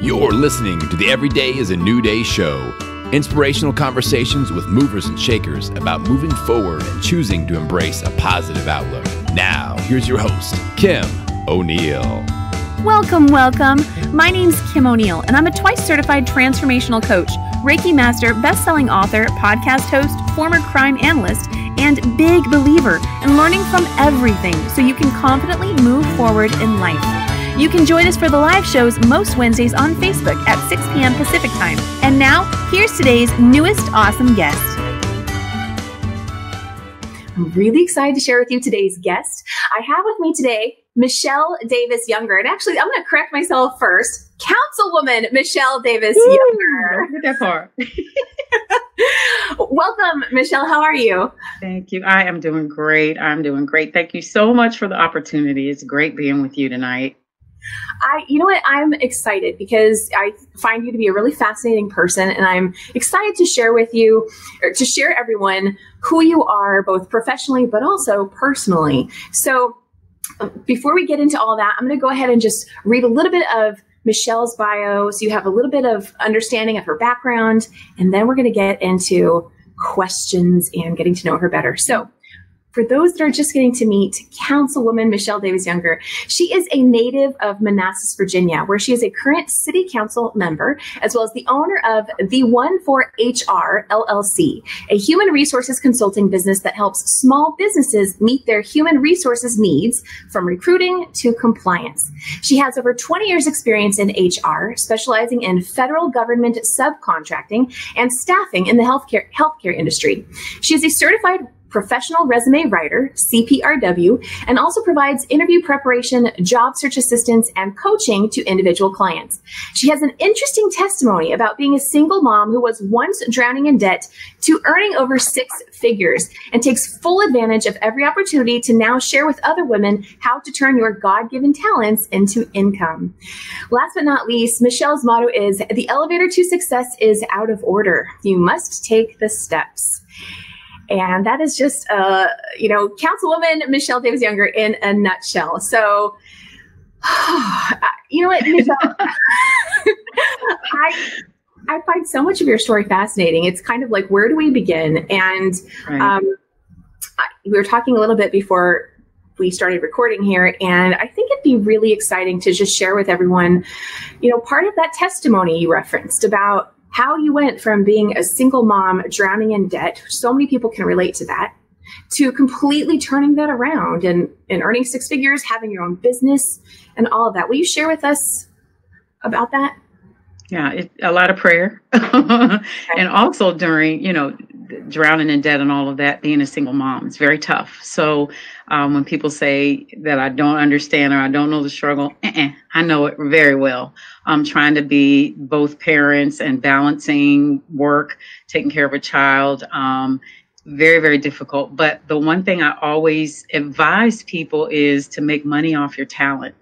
You're listening to the Every Day is a New Day show. Inspirational conversations with movers and shakers about moving forward and choosing to embrace a positive outlook. Now, here's your host, Kim O'Neill. Welcome, welcome. My name's Kim O'Neill, and I'm a twice certified transformational coach, Reiki master, best-selling author, podcast host, former crime analyst, and big believer in learning from everything so you can confidently move forward in life. You can join us for the live shows most Wednesdays on Facebook at 6 p.m. Pacific Time. And now, here's today's newest awesome guest. I'm really excited to share with you today's guest. I have with me today Michelle Davis Younger. And actually, I'm going to correct myself first. Councilwoman Michelle Davis Younger. Look at that far. Welcome, Michelle. How are you? Thank you. I am doing great. Thank you so much for the opportunity. It's great being with you tonight. You know what? I'm excited because I find you to be a really fascinating person, and I'm excited to share with you, or to share everyone who you are, both professionally but also personally. So before we get into all that, I'm going to go ahead and just read a little bit of Michelle's bio so you have a little bit of understanding of her background, and then we're going to get into questions and getting to know her better. So for those that are just getting to meet Councilwoman Michelle Davis Younger, she is a native of Manassas, Virginia, where she is a current city council member, as well as the owner of the 14HR LLC, a human resources consulting business that helps small businesses meet their human resources needs from recruiting to compliance. She has over 20 years experience in HR, specializing in federal government subcontracting and staffing in the healthcare industry. She is a certified professional resume writer, CPRW, and also provides interview preparation, job search assistance, and coaching to individual clients. She has an interesting testimony about being a single mom who was once drowning in debt to earning over 6 figures, and takes full advantage of every opportunity to now share with other women how to turn your God-given talents into income. Last but not least, Michelle's motto is, "The elevator to success is out of order. You must take the steps." And that is just, Councilwoman Michelle Davis Younger in a nutshell. So, you know what, Michelle, I find so much of your story fascinating. It's kind of like, where do we begin? And we were talking a little bit before we started recording here, and I think it'd be really exciting to just share with everyone, part of that testimony you referenced about how you went from being a single mom drowning in debt, so many people can relate to that, to completely turning that around and earning 6 figures, having your own business, and all of that. Will you share with us about that? Yeah, a lot of prayer. And also during, drowning in debt and all of that, being a single mom, it's very tough. So when people say that I don't understand or I don't know the struggle, I know it very well. I'm trying to be both parents and balancing work, taking care of a child. Very, very difficult. But the one thing I always advise people is to make money off your talent.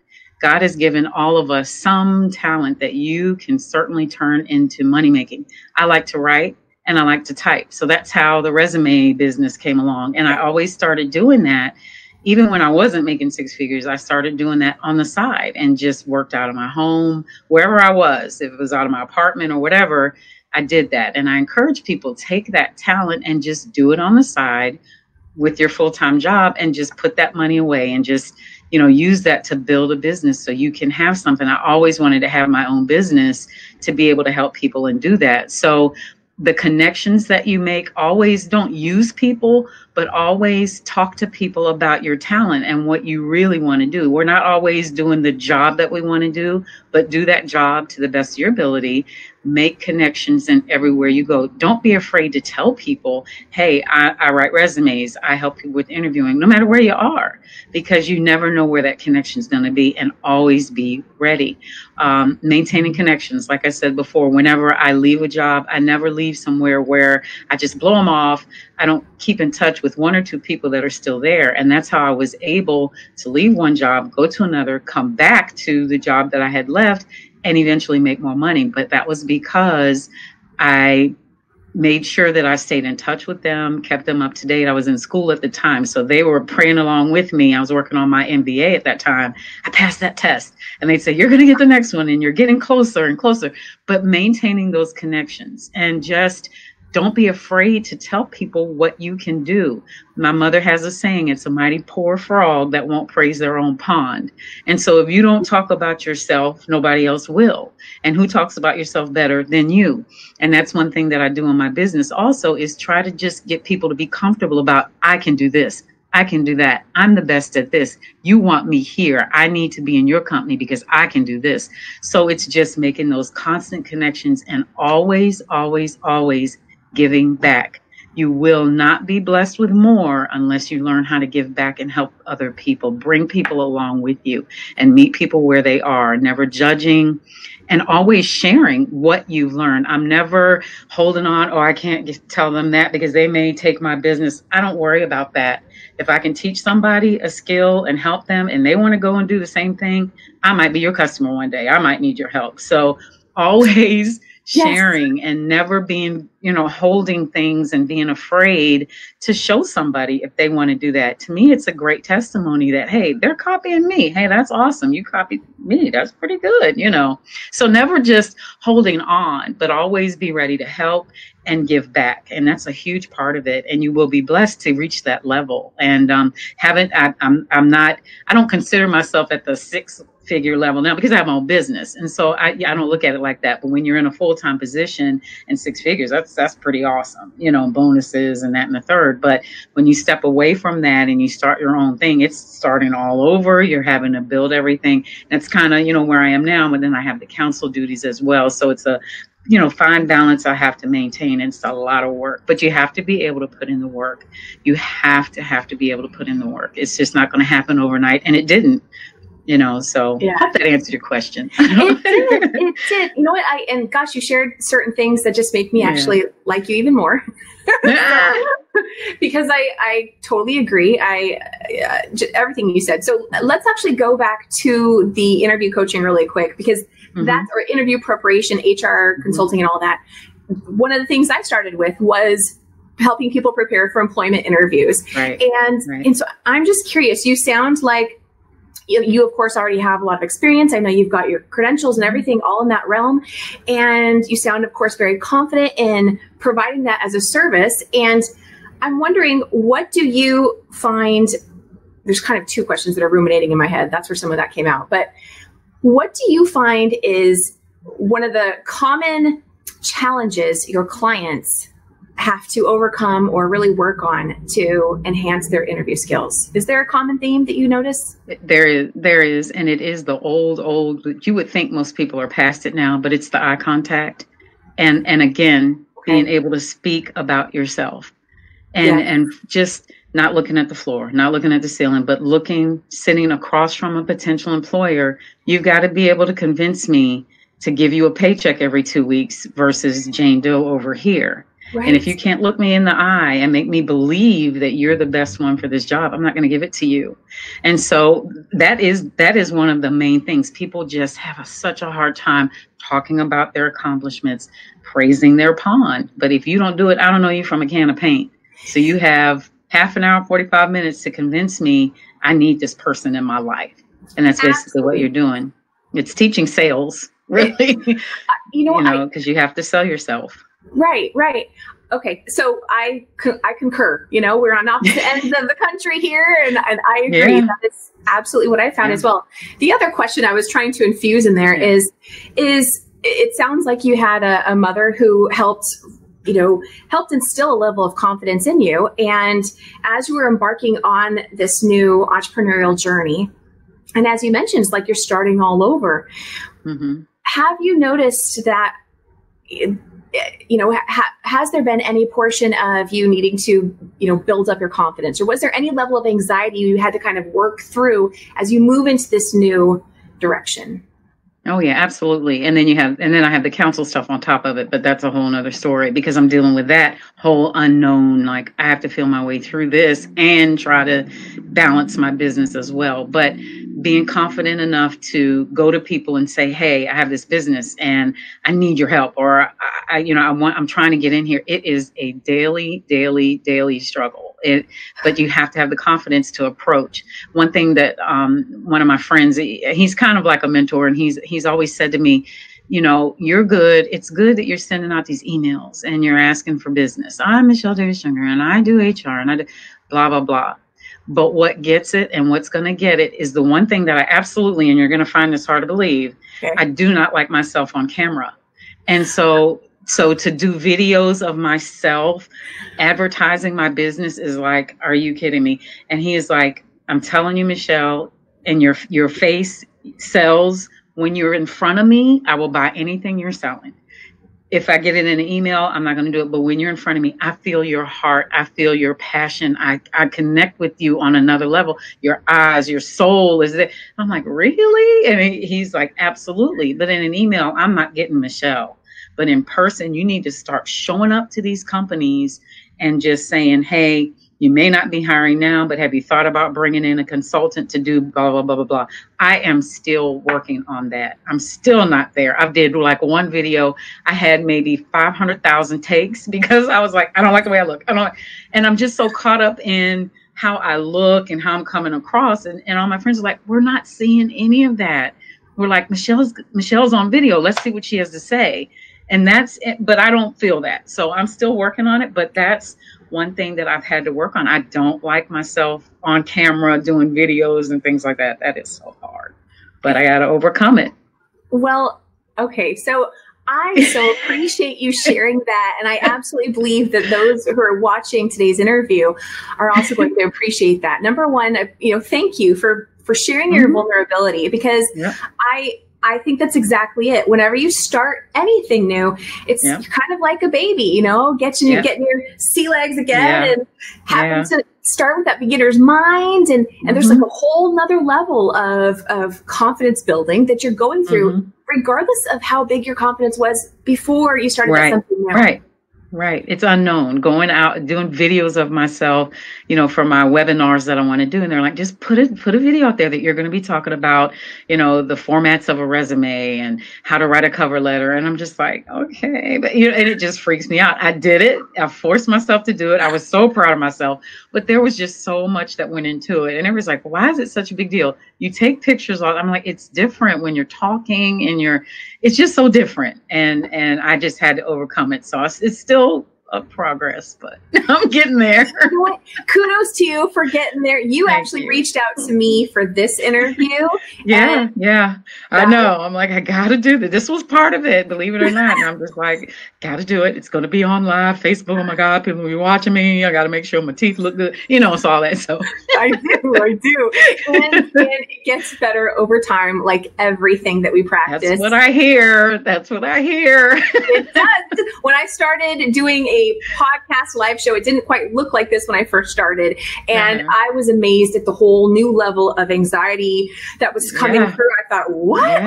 God has given all of us some talent that you can certainly turn into money making. I like to write and I like to type. So that's how the resume business came along. And I always started doing that. Even when I wasn't making 6 figures, I started doing that on the side and just worked out of my home, wherever I was. If it was out of my apartment or whatever, I did that. And I encourage people, take that talent and just do it on the side with your full-time job and just put that money away and just, use that to build a business so you can have something. I always wanted to have my own business to be able to help people and do that. So the connections that you make, always don't use people, but always talk to people about your talent and what you really want to do. We're not always doing the job that we want to do, but do that job to the best of your ability. Make connections in everywhere you go. Don't be afraid to tell people, hey, I write resumes. I help people with interviewing, no matter where you are, because you never know where that connection is going to be, and always be ready. Maintaining connections. Like I said before, whenever I leave a job, I never leave somewhere where I just blow them off. I don't keep in touch with 1 or 2 people that are still there. And that's how I was able to leave one job, go to another, come back to the job that I had left, and eventually make more money. But that was because I made sure that I stayed in touch with them, kept them up to date. I was in school at the time, so they were praying along with me. I was working on my MBA at that time. I passed that test, and they'd say, you're going to get the next one, and you're getting closer and closer. But maintaining those connections, and just don't be afraid to tell people what you can do. My mother has a saying, it's a mighty poor frog that won't praise their own pond. And so if you don't talk about yourself, nobody else will. And who talks about yourself better than you? And that's one thing that I do in my business also, is try to just get people to be comfortable about, I can do this. I can do that. I'm the best at this. You want me here. I need to be in your company because I can do this. So it's just making those constant connections, and always, always, always giving back. You will not be blessed with more unless you learn how to give back and help other people. Bring people along with you and meet people where they are, never judging, and always sharing what you've learned. I'm never holding on, oh, I can't tell them that because they may take my business. I don't worry about that. If I can teach somebody a skill and help them, and they want to go and do the same thing, I might be your customer one day. I might need your help. So always sharing, yes, and never being, holding things and being afraid to show somebody if they want to do that. To me, it's a great testimony that, hey, they're copying me. Hey, that's awesome. You copied me. That's pretty good, So never just holding on, but always be ready to help and give back. And that's a huge part of it. And you will be blessed to reach that level. And I don't consider myself at the six-figure level now because I have my own business. And so I don't look at it like that. But when you're in a full-time position and six figures, that's pretty awesome, bonuses and that and the third. But when you step away from that and you start your own thing, it's starting all over. You're having to build everything. That's kind of, where I am now. But then I have the council duties as well. So it's a fine balance I have to maintain. It's a lot of work, but you have to be able to put in the work. You have to be able to put in the work. It's just not going to happen overnight. And it didn't, so I hope that answered your question. It did. You know what? And gosh, you shared certain things that just make me actually like you even more. Because I totally agree. Everything you said. So let's actually go back to the interview coaching really quick, because that's, or interview preparation, HR consulting and all that. One of the things I started with was helping people prepare for employment interviews. Right. And so I'm just curious, you sound like you of course already have a lot of experience. I know you've got your credentials and everything all in that realm. And you sound, of course, very confident in providing that as a service. And I'm wondering, what do you find? There's kind of two questions that are ruminating in my head. That's where some of that came out. But what do you find is one of the common challenges your clients have to overcome or really work on to enhance their interview skills? Is there a common theme that you notice? There is, and it is the old, you would think most people are past it now, but it's the eye contact. And again, being able to speak about yourself and just not looking at the floor, not looking at the ceiling, but sitting across from a potential employer. You've got to be able to convince me to give you a paycheck every 2 weeks versus Jane Doe over here. Right. And if you can't look me in the eye and make me believe that you're the best one for this job, I'm not going to give it to you. And so that is one of the main things. People just have such a hard time talking about their accomplishments, praising their pond. But if you don't do it, I don't know you from a can of paint. So you have half an hour, 45 minutes to convince me I need this person in my life. And that's basically what you're doing. It's teaching sales, really, because you have to sell yourself. Right. Okay. So I concur, we're on opposite ends of the country here. And I agree. Yeah. That is absolutely what I found as well. The other question I was trying to infuse in there is it sounds like you had a mother who helped instill a level of confidence in you. And as you were embarking on this new entrepreneurial journey, and as you mentioned, it's like you're starting all over. Have you noticed that, has there been any portion of you needing to, build up your confidence? Or was there any level of anxiety you had to kind of work through as you move into this new direction? Oh yeah, absolutely. And then I have the council stuff on top of it, but that's a whole nother story because I'm dealing with that whole unknown. Like I have to feel my way through this and try to balance my business as well. But being confident enough to go to people and say, "Hey, I have this business and I need your help," or I'm trying to get in here. It is a daily struggle. But you have to have the confidence to approach. One thing that one of my friends, he's kind of like a mentor, and he's always said to me, you're good. It's good that you're sending out these emails and you're asking for business. I'm Michelle Davis Younger and I do HR and I do blah, blah, blah. But what gets it and what's going to get it is the one thing that I absolutely, and you're going to find this hard to believe, okay. I do not like myself on camera. And so to do videos of myself advertising my business is like, are you kidding me? And he is like, I'm telling you, Michelle, and your face sells. When you're in front of me, I will buy anything you're selling. If I get it in an email, I'm not going to do it. But when you're in front of me, I feel your heart. I feel your passion. I connect with you on another level. Your eyes, your soul is there. I'm like, really? And he's like, absolutely. But in an email, I'm not getting Michelle. But in person, you need to start showing up to these companies and just saying, hey, you may not be hiring now, but have you thought about bringing in a consultant to do blah, blah, blah, blah, blah. I am still working on that. I'm still not there. I did like one video. I had maybe 500,000 takes because I was like, I don't like the way I look. And I'm just so caught up in how I look and how I'm coming across. And all my friends are like, we're not seeing any of that. We're like, Michelle's on video. Let's see what she has to say. And that's it. But I don't feel that. So I'm still working on it. But that's one thing that I've had to work on. I don't like myself on camera doing videos and things like that. That is so hard. But I got to overcome it. Well, okay. So I so appreciate you sharing that. And I absolutely believe that those who are watching today's interview are also going to appreciate that. Number one, thank you for sharing your vulnerability because I think that's exactly it. Whenever you start anything new, it's kind of like a baby, getting your sea legs again and having to start with that beginner's mind. And there's like a whole nother level of confidence building that you're going through, regardless of how big your confidence was before you started something new. Right. It's unknown. Going out, doing videos of myself, for my webinars that I want to do. And they're like, just put a video out there that you're going to be talking about, the formats of a resume and how to write a cover letter. And I'm just like, okay. But, and it just freaks me out. I did it. I forced myself to do it. I was so proud of myself. But there was just so much that went into it. And everyone's like, why is it such a big deal? You take pictures. I'm like, it's different when you're talking and it's just so different. And I just had to overcome it. So it's still a progress, but I'm getting there. Kudos to you for getting there. You actually reached out to me for this interview. Yeah. I know. I'm like, I got to do this. This was part of it, believe it or not. And I'm just like, got to do it. It's going to be on live Facebook. Oh my God, people will be watching me. I got to make sure my teeth look good. It's all that. So I do. And it gets better over time, like everything that we practice. That's what I hear. It does. When I started doing a podcast live show, it didn't quite look like this when I first started. And I was amazed at the whole new level of anxiety that was coming through. I thought, what?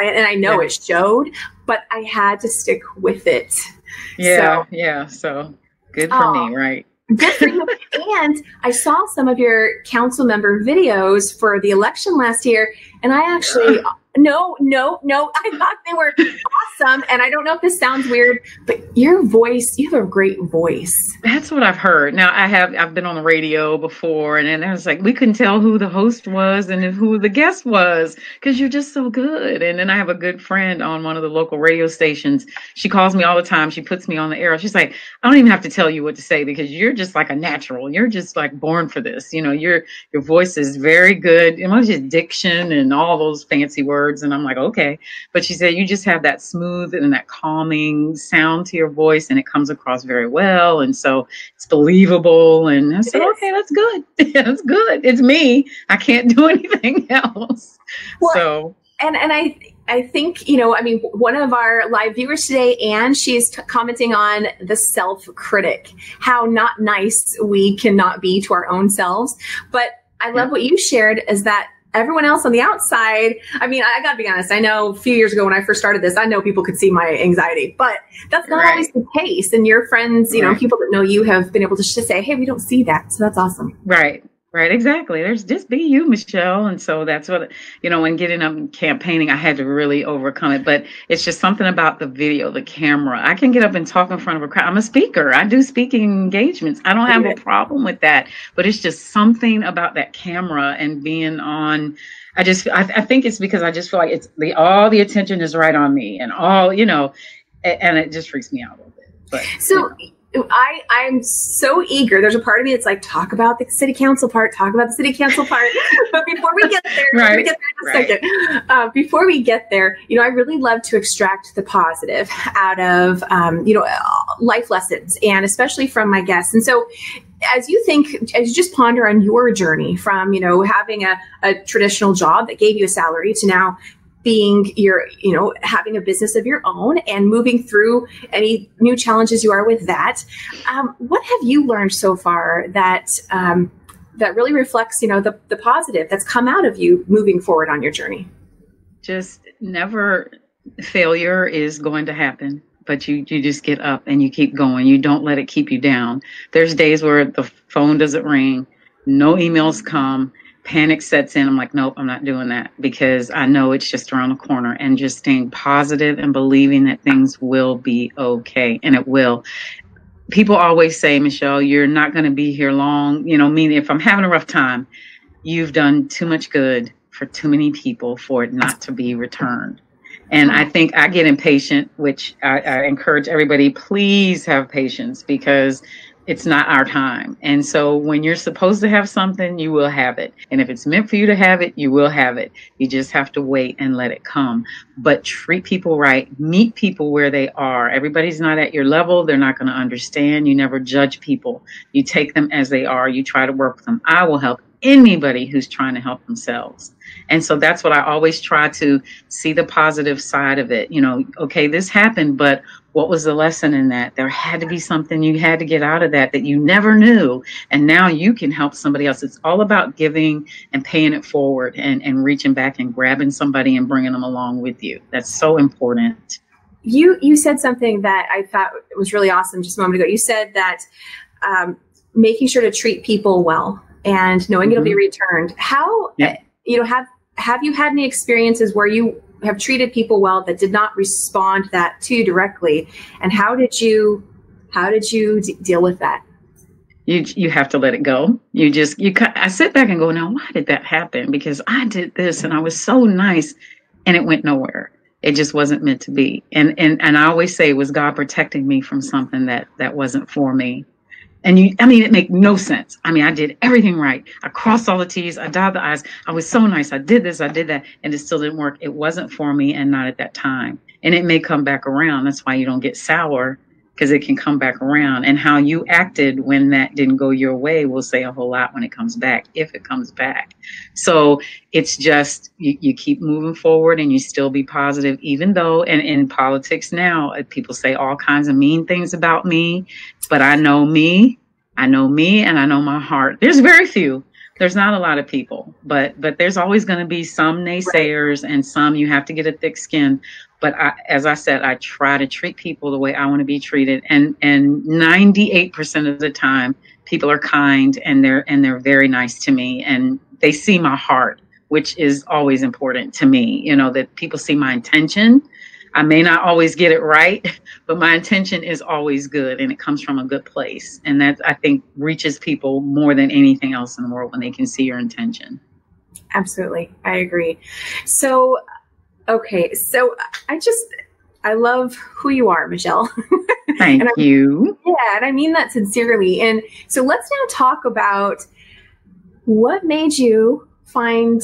And I know it showed, but I had to stick with it. So good for me, right? Good for you. And I saw some of your council member videos for the election last year, and I actually... No. I thought they were awesome. And I don't know if this sounds weird, but your voice, you have a great voice. That's what I've heard. Now I've been on the radio before and then I was like, we couldn't tell who the host was and who the guest was because you're just so good. And then I have a good friend on one of the local radio stations. She calls me all the time. She puts me on the air. She's like, I don't even have to tell you what to say because you're just like a natural. You're just like born for this. Your voice is very good. Just diction and all those fancy words. And I'm like, okay. But she said, you just have that smooth and that calming sound to your voice and it comes across very well. And so it's believable. And I said, okay, that's good. That's good. It's me. I can't do anything else. Well, and I think, one of our live viewers today, Anne, she's commenting on the self-critic, how not nice we cannot be to our own selves. But I love what you shared is that everyone else on the outside, I mean, I gotta be honest, I know a few years ago when I first started this, I know people could see my anxiety, but that's not always the case. And your friends, you know, people that know you have been able to just say, hey, we don't see that. So that's awesome. Right. Exactly. There's just be you, Michelle. And so that's what, you know, when getting up and campaigning, I had to really overcome it. But it's just something about the video, the camera. I can get up and talk in front of a crowd. I'm a speaker. I do speaking engagements. I don't have a problem with that. But it's just something about that camera and being on. I think it's because I just feel like it's all the attention is right on me and all, you know, and it just freaks me out a little bit. But so. You know. I'm so eager. There's a part of me that's like, talk about the city council part, But before we get there, before we get there, you know, I really love to extract the positive out of, you know, life lessons, and especially from my guests. And so as you just ponder on your journey from, you know, having a traditional job that gave you a salary to now being having a business of your own and moving through any new challenges you are with that. What have you learned so far that really reflects, you know, the positive that's come out of you moving forward on your journey? Just never, failure is going to happen, but you just get up and you keep going. You don't let it keep you down. There's days where the phone doesn't ring, no emails come, panic sets in. I'm like, nope, I'm not doing that, because I know it's just around the corner, and just staying positive and believing that things will be okay. And it will. People always say, Michelle, you're not going to be here long. You know, meaning if I'm having a rough time, you've done too much good for too many people for it not to be returned. And I think I get impatient, which I encourage everybody, please have patience, because it's not our time. And so when you're supposed to have something, you will have it. And if it's meant for you to have it, you will have it. You just have to wait and let it come. But treat people right. Meet people where they are. Everybody's not at your level. They're not going to understand. You never judge people. You take them as they are. You try to work with them. I will help anybody who's trying to help themselves. And so that's what I always try to see, the positive side of it. You know, okay, this happened, but what was the lesson in that? There had to be something you had to get out of that you never knew. And now you can help somebody else. It's all about giving and paying it forward and reaching back and grabbing somebody and bringing them along with you. That's so important. You said something that I thought was really awesome just a moment ago. You said that making sure to treat people well and knowing it'll be returned. How, you know, have you had any experiences where you have treated people well that did not respond that to you directly, and how did you deal with that? You have to let it go. I sit back and go, now why did that happen? Because I did this and I was so nice, and it went nowhere. It just wasn't meant to be. And I always say it was God protecting me from something that wasn't for me. And it made no sense. I mean, I did everything right. I crossed all the T's. I dotted the I's. I was so nice. I did this, I did that, and it still didn't work. It wasn't for me, and not at that time. And it may come back around. That's why you don't get sour, because it can come back around. And how you acted when that didn't go your way will say a whole lot when it comes back, if it comes back. So it's just, you keep moving forward, and you still be positive, even though, and in politics now, people say all kinds of mean things about me, but I know me, and I know my heart. There's very few. There's not a lot of people, but there's always going to be some naysayers, and some you have to get a thick skin. But as I said, I try to treat people the way I want to be treated. And 98% of the time, people are kind, and they're very nice to me, and they see my heart, which is always important to me. You know, that people see my intention. I may not always get it right, but my intention is always good, and it comes from a good place. And that, I think, reaches people more than anything else in the world, when they can see your intention. Absolutely. I agree. So, okay. So I love who you are, Michelle. Thank you. Yeah. And I mean that sincerely. And so let's now talk about what made you find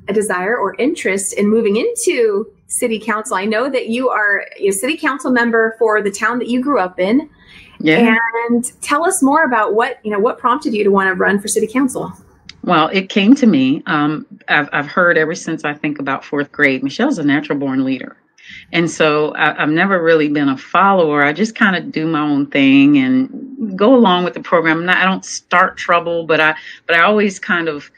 a desire or interest in moving into city council. I know that you are a city council member for the town that you grew up in. Yeah. And tell us more about what prompted you to want to run for city council. Well, it came to me. I've heard ever since I think about fourth grade, Michelle's a natural born leader. And so I've never really been a follower. I just kind of do my own thing and go along with the program. I don't start trouble, but I always kind of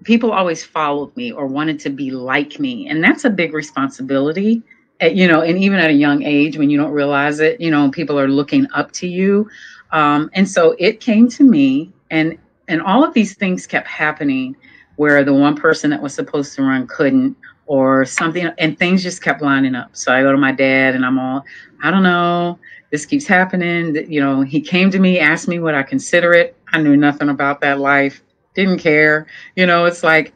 people always followed me or wanted to be like me. And that's a big responsibility, and even at a young age when you don't realize it, people are looking up to you. And so it came to me, and all of these things kept happening where the one person that was supposed to run couldn't, or something, and things just kept lining up. So I go to my dad and I'm all, I don't know, this keeps happening. He came to me, asked me would I consider it. I knew nothing about that life, didn't care. It's like,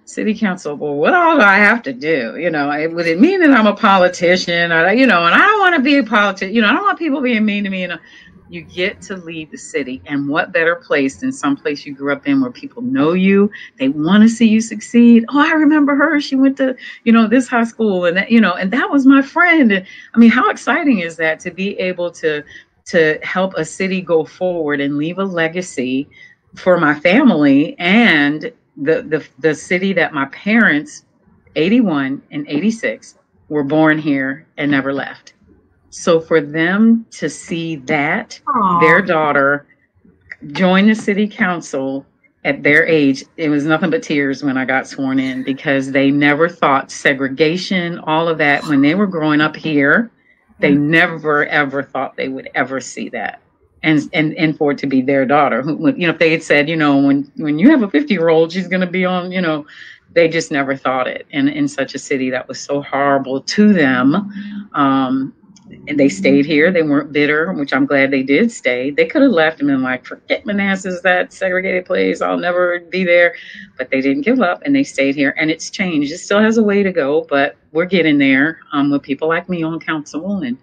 city council, well, what all do I have to do? Would it mean that I'm a politician? And I don't want to be a politician. I don't want people being mean to me. You get to lead the city, and what better place than some place you grew up in where people know you, they want to see you succeed. Oh, I remember her. She went to, this high school, and that, and that was my friend. And I mean, how exciting is that to be able to help a city go forward and leave a legacy for my family and the city that my parents, 81 and 86, were born here and never left. So for them to see that their daughter join the city council at their age, it was nothing but tears when I got sworn in, because they never thought segregation, all of that, when they were growing up here, they never, ever thought they would ever see that. And for it to be their daughter, who, if they had said, when you have a 50-year-old, she's going to be on, they just never thought it. And in such a city that was so horrible to them, and they stayed here. They weren't bitter, which I'm glad they did stay. They could have left and been like, forget Manassas, that segregated place, I'll never be there. But they didn't give up, and they stayed here. And it's changed. It still has a way to go, but we're getting there with people like me on council, and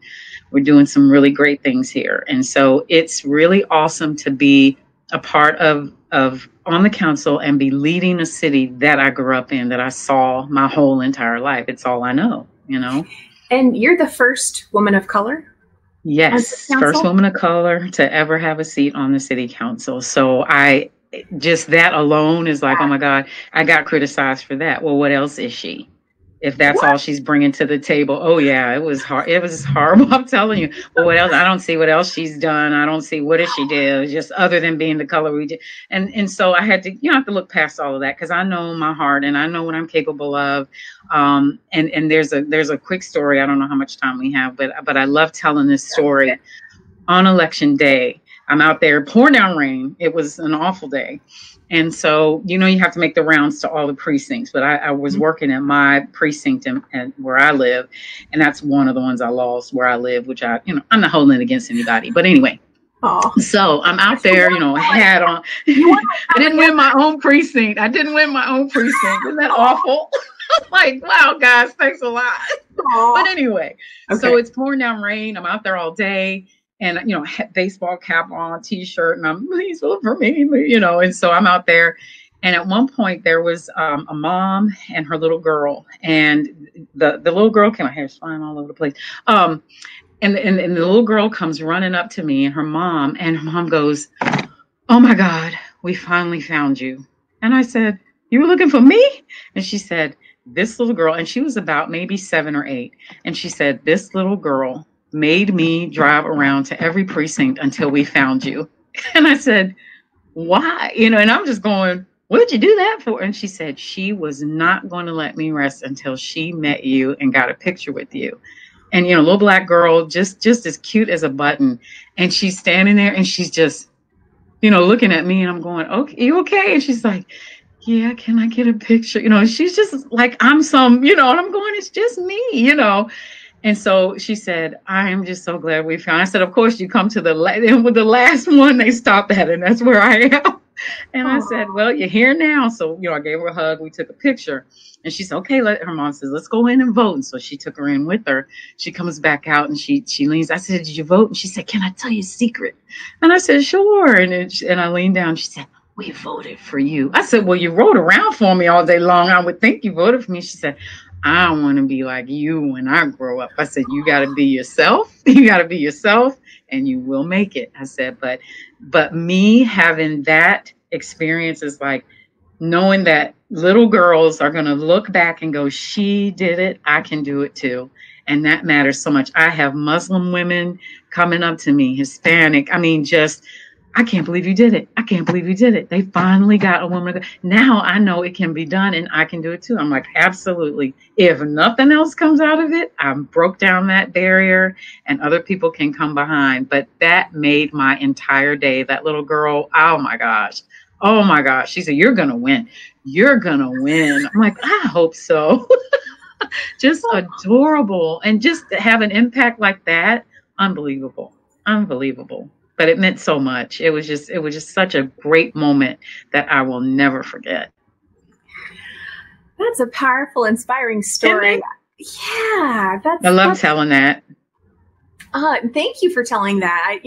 we're doing some really great things here. And so it's really awesome to be a part of on the council and be leading a city that I grew up in, that I saw my whole entire life. It's all I know, And you're the first woman of color? Yes, first woman of color to ever have a seat on the city council. So just that alone is like, oh my God, I got criticized for that. Well, what else is she? If that's all she's bringing to the table. Oh yeah, it was hard. It was horrible. I'm telling you. Well, what else? I don't see what else she's done. I don't see what did she do, just other than being the color we did. And so I had to, have to look past all of that, because I know my heart and I know what I'm capable of. And there's a quick story. I don't know how much time we have, but I love telling this story. On election day, I'm out there, pouring down rain. It was an awful day. And so, you have to make the rounds to all the precincts. But I was working at my precinct and where I live. And that's one of the ones I lost where I live, which I'm not holding it against anybody. But anyway, so I'm out there, hat on. I didn't win my own precinct. Isn't that awful? Like, wow, guys, thanks a lot. But anyway, so it's pouring down rain. I'm out there all day. And, baseball cap on, T-shirt, and I'm, please vote for me, and so I'm out there. And at one point there was a mom and her little girl, and the little girl came, my hair's flying all over the place. And the little girl comes running up to me, and her mom goes, oh my God, we finally found you. And I said, you were looking for me? And she said, this little girl, and she was about maybe 7 or 8. And she said, this little girl made me drive around to every precinct until we found you. And I said, why? And I'm just going, what did you do that for? And she said, she was not going to let me rest until she met you and got a picture with you. And, little black girl, just as cute as a button. And she's standing there and she's just, looking at me, and I'm going, okay, you okay? And she's like, yeah, can I get a picture? She's just like, I'm some, and I'm going, it's just me, And so she said, I am just so glad we found. I said, of course, you come to the last one they stopped at, and that's where I am. And I said, well, you're here now. So, I gave her a hug. We took a picture. And she said, okay, her mom says, let's go in and vote. And so she took her in with her. She comes back out and she leans. I said, did you vote? And she said, can I tell you a secret? And I said, sure. And I leaned down. She said, we voted for you. I said, well, you rode around for me all day long. I would think you voted for me. She said, I don't want to be like you when I grow up. I said, you got to be yourself. You got to be yourself and you will make it. I said, but me having that experience is like knowing that little girls are going to look back and go, she did it. I can do it too. And that matters so much. I have Muslim women coming up to me, Hispanic. I mean, just I can't believe you did it. I can't believe you did it. They finally got a woman. Now I know it can be done and I can do it too. I'm like, absolutely. If nothing else comes out of it, I broke down that barrier and other people can come behind. But that made my entire day. That little girl, oh my gosh. Oh my gosh. She said, you're going to win. You're going to win. I'm like, I hope so. Just adorable. And just to have an impact like that, unbelievable. Unbelievable. But it meant so much. It was just such a great moment that I will never forget. That's a powerful, inspiring story. Yeah, I love telling that. Thank you for telling that.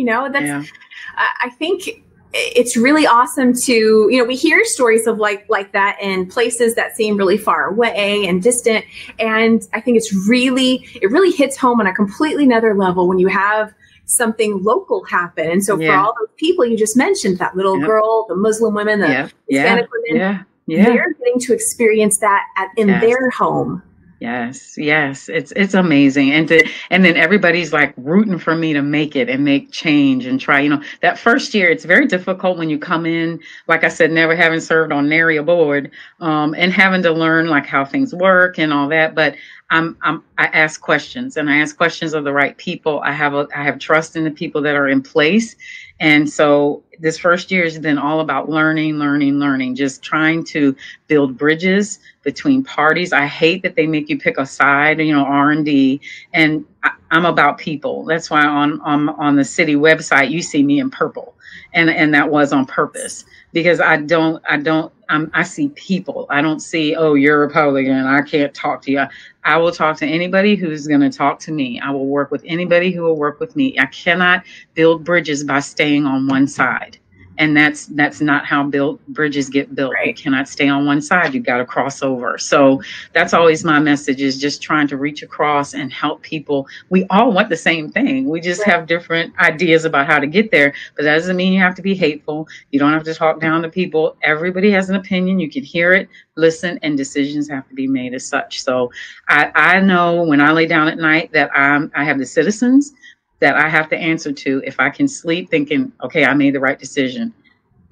I think it's really awesome to, we hear stories of like that in places that seem really far away and distant. And I think it really hits home on a completely another level when you have something local happen. And so for all those people you just mentioned, that little girl, the Muslim women, the Hispanic women, they're getting to experience that in their home. Yes. It's amazing. And then everybody's like rooting for me to make it and make change and try, that first year, it's very difficult when you come in, like I said, never having served on nary a board, and having to learn like how things work and all that. But I ask questions, and I ask questions of the right people. I have trust in the people that are in place. And so this first year has been all about learning, just trying to build bridges between parties. I hate that they make you pick a side, R&D, and I'm about people. That's why on the city website, you see me in purple. And that was on purpose, because I see people. I don't see, oh, you're a Republican, I can't talk to you. I will talk to anybody who's going to talk to me. I will work with anybody who will work with me. I cannot build bridges by staying on one side. And that's not how bridges get built. Right. You cannot stay on one side. You got to cross over. So that's always my message, is just trying to reach across and help people. We all want the same thing. We just have different ideas about how to get there. But that doesn't mean you have to be hateful. You don't have to talk down to people. Everybody has an opinion. You can hear it, listen, and decisions have to be made as such. So I know when I lay down at night that I have the citizens that I have to answer to. If I can sleep thinking, okay, I made the right decision,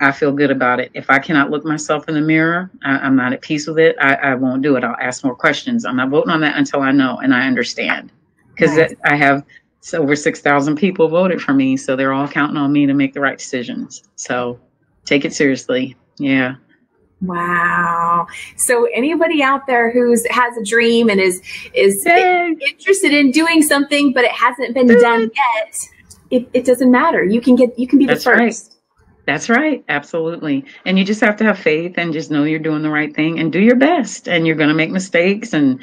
I feel good about it. If I cannot look myself in the mirror, I'm not at peace with it, I won't do it. I'll ask more questions. I'm not voting on that until I know and I understand. Because I have over 6,000 people voted for me, so they're all counting on me to make the right decisions. So take it seriously. Yeah. Wow. So anybody out there has a dream and is interested in doing something, but it hasn't been done yet, it doesn't matter. You can be the first. Right. That's right. Absolutely. And you just have to have faith and just know you're doing the right thing and do your best, and you're going to make mistakes, and